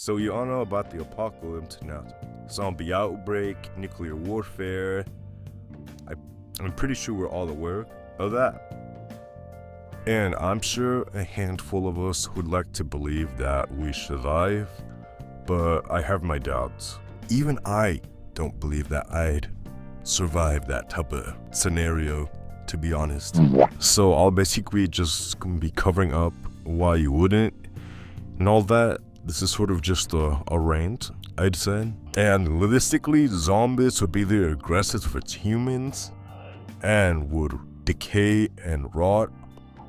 So you all know about the apocalypse now. Zombie outbreak, nuclear warfare. I'm pretty sure we're all aware of that. And I'm sure a handful of us would like to believe that we survive, but I have my doubts. Even I don't believe that I'd survive that type of scenario, to be honest. So I'll basically just be covering up why you wouldn't and all that. This is sort of just a rant, I'd say. And realistically, zombies would be either aggressive towards humans and would decay and rot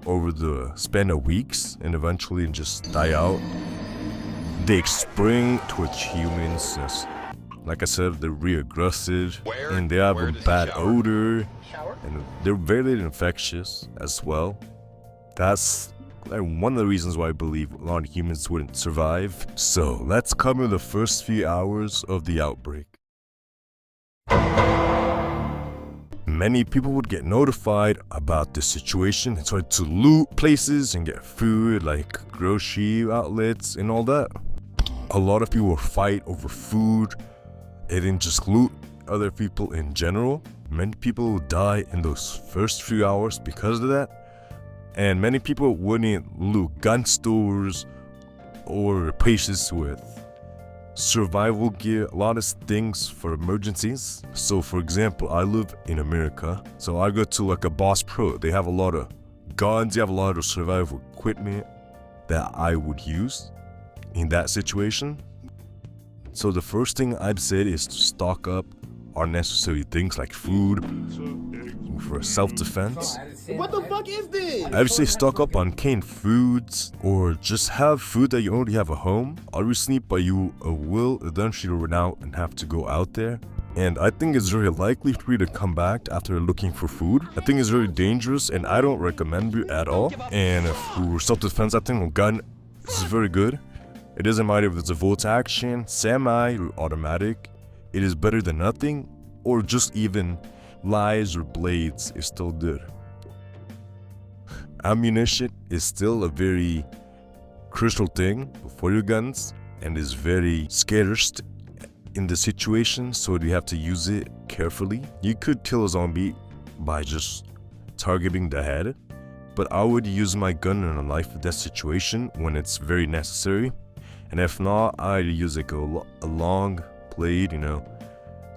over the span of weeks and eventually just die out. They spring towards humans. Like I said, they're really aggressive and they have a bad odor and they're very infectious as well. That's one of the reasons why I believe a lot of humans wouldn't survive. So let's cover the first few hours of the outbreak. Many people would get notified about the situation and start to loot places and get food like grocery outlets and all that. A lot of people would fight over food and then just loot other people in general. Many people would die in those first few hours because of that. And many people wouldn't loot gun stores or places with survival gear, a lot of things for emergencies. So for example, I live in America, so I go to like a Bass Pro. They have a lot of guns, they have a lot of survival equipment that I would use in that situation. So the first thing I'd say is to stock up on necessary things like food for self-defense. What the fuck is this? I would say stock up on canned foods or just have food that you already have at home. Obviously, but you will eventually run out and have to go out there. And I think it's very likely for you to come back after looking for food. I think it's very dangerous and I don't recommend it at all. And for self-defense, I think a gun is very good. It doesn't matter if it's a volt action, semi, or automatic. It is better than nothing, or just even lies or blades is still good. Ammunition is still a very crucial thing for your guns and is very scarce in the situation, so you have to use it carefully. You could kill a zombie by just targeting the head, but I would use my gun in a life or death situation when it's very necessary. And if not, I'd use like a long blade,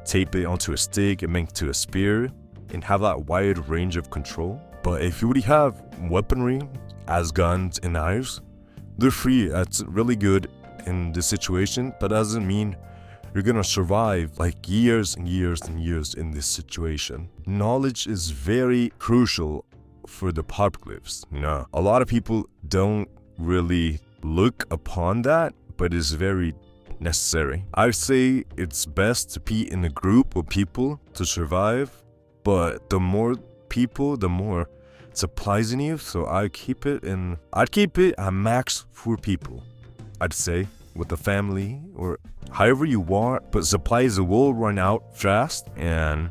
tape it onto a stick and make it to a spear and have that wide range of control. But if you already have weaponry as guns and knives, they're free. That's really good in this situation, but that doesn't mean you're gonna survive like years and years and years in this situation. Knowledge is very crucial for the apocalypse. A lot of people don't really look upon that, but it's very necessary. I say it's best to be in a group of people to survive, but the more people, the more supplies in you. So I'd keep it at max 4 people, I'd say, with a family or however you want, but supplies will run out fast and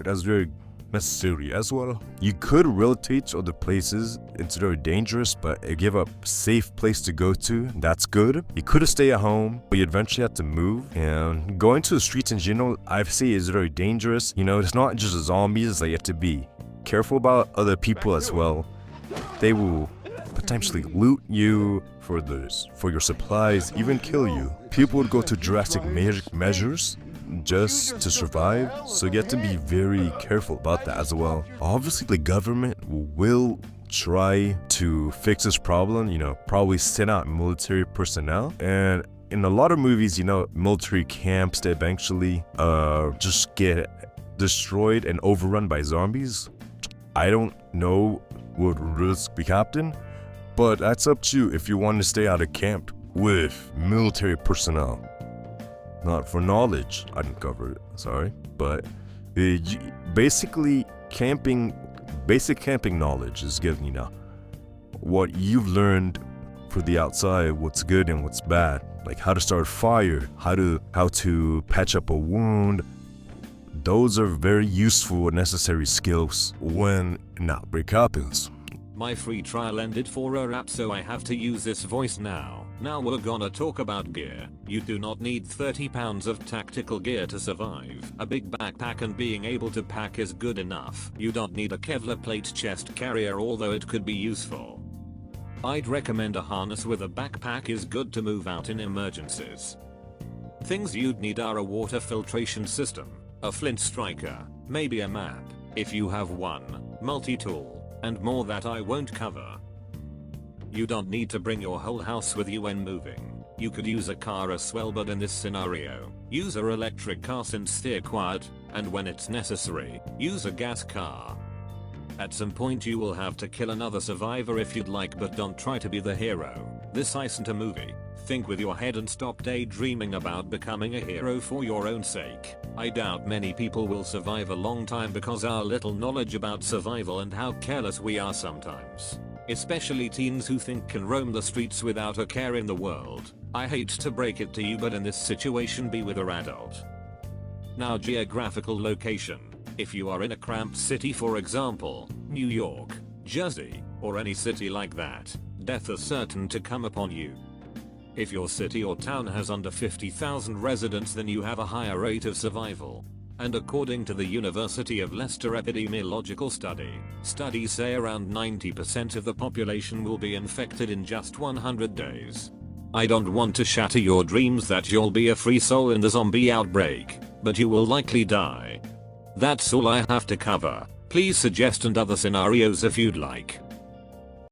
that's very necessary as well. You could relocate to other places. It's very dangerous, but if you have a safe place to go to, that's good. You could stay at home, but you eventually have to move. And going to the streets in general, I say is very dangerous. It's not just zombies. You have to be careful about other people as well. They will potentially loot you for your supplies, even kill you. People would go to drastic measures just to survive, so you have to be very careful about that as well. Obviously, the government will try to fix this problem, probably send out military personnel. And in a lot of movies, military camps that eventually just get destroyed and overrun by zombies. I don't know what risk be happen, but that's up to you if you want to stay out of camp with military personnel. Not for knowledge, I didn't cover it, sorry. But basically, basic camping knowledge is giving what you've learned for the outside, what's good and what's bad. Like how to start a fire, how to patch up a wound. Those are very useful and necessary skills when an outbreak happens. My free trial ended for a rap, so I have to use this voice now. Now we're gonna talk about gear. You do not need 30 pounds of tactical gear to survive. A big backpack and being able to pack is good enough. You don't need a Kevlar plate chest carrier, although it could be useful. I'd recommend a harness with a backpack is good to move out in emergencies. Things you'd need are a water filtration system, a flint striker, maybe a map, if you have one, multi-tool, and more that I won't cover. You don't need to bring your whole house with you when moving. You could use a car as well, but in this scenario, use an electric car since they're quiet, and when it's necessary, use a gas car. At some point you will have to kill another survivor if you'd like, but don't try to be the hero. This isn't a movie. Think with your head and stop daydreaming about becoming a hero for your own sake. I doubt many people will survive a long time because our little knowledge about survival and how careless we are sometimes. Especially teens who think can roam the streets without a care in the world. I hate to break it to you, but in this situation be with an adult. Now, geographical location. If you are in a cramped city, for example, New York, Jersey, or any city like that, death is certain to come upon you. If your city or town has under 50,000 residents, then you have a higher rate of survival. And according to the University of Leicester epidemiological study, studies say around 90% of the population will be infected in just 100 days. I don't want to shatter your dreams that you'll be a free soul in the zombie outbreak, but you will likely die. That's all I have to cover. Please suggest and other scenarios if you'd like.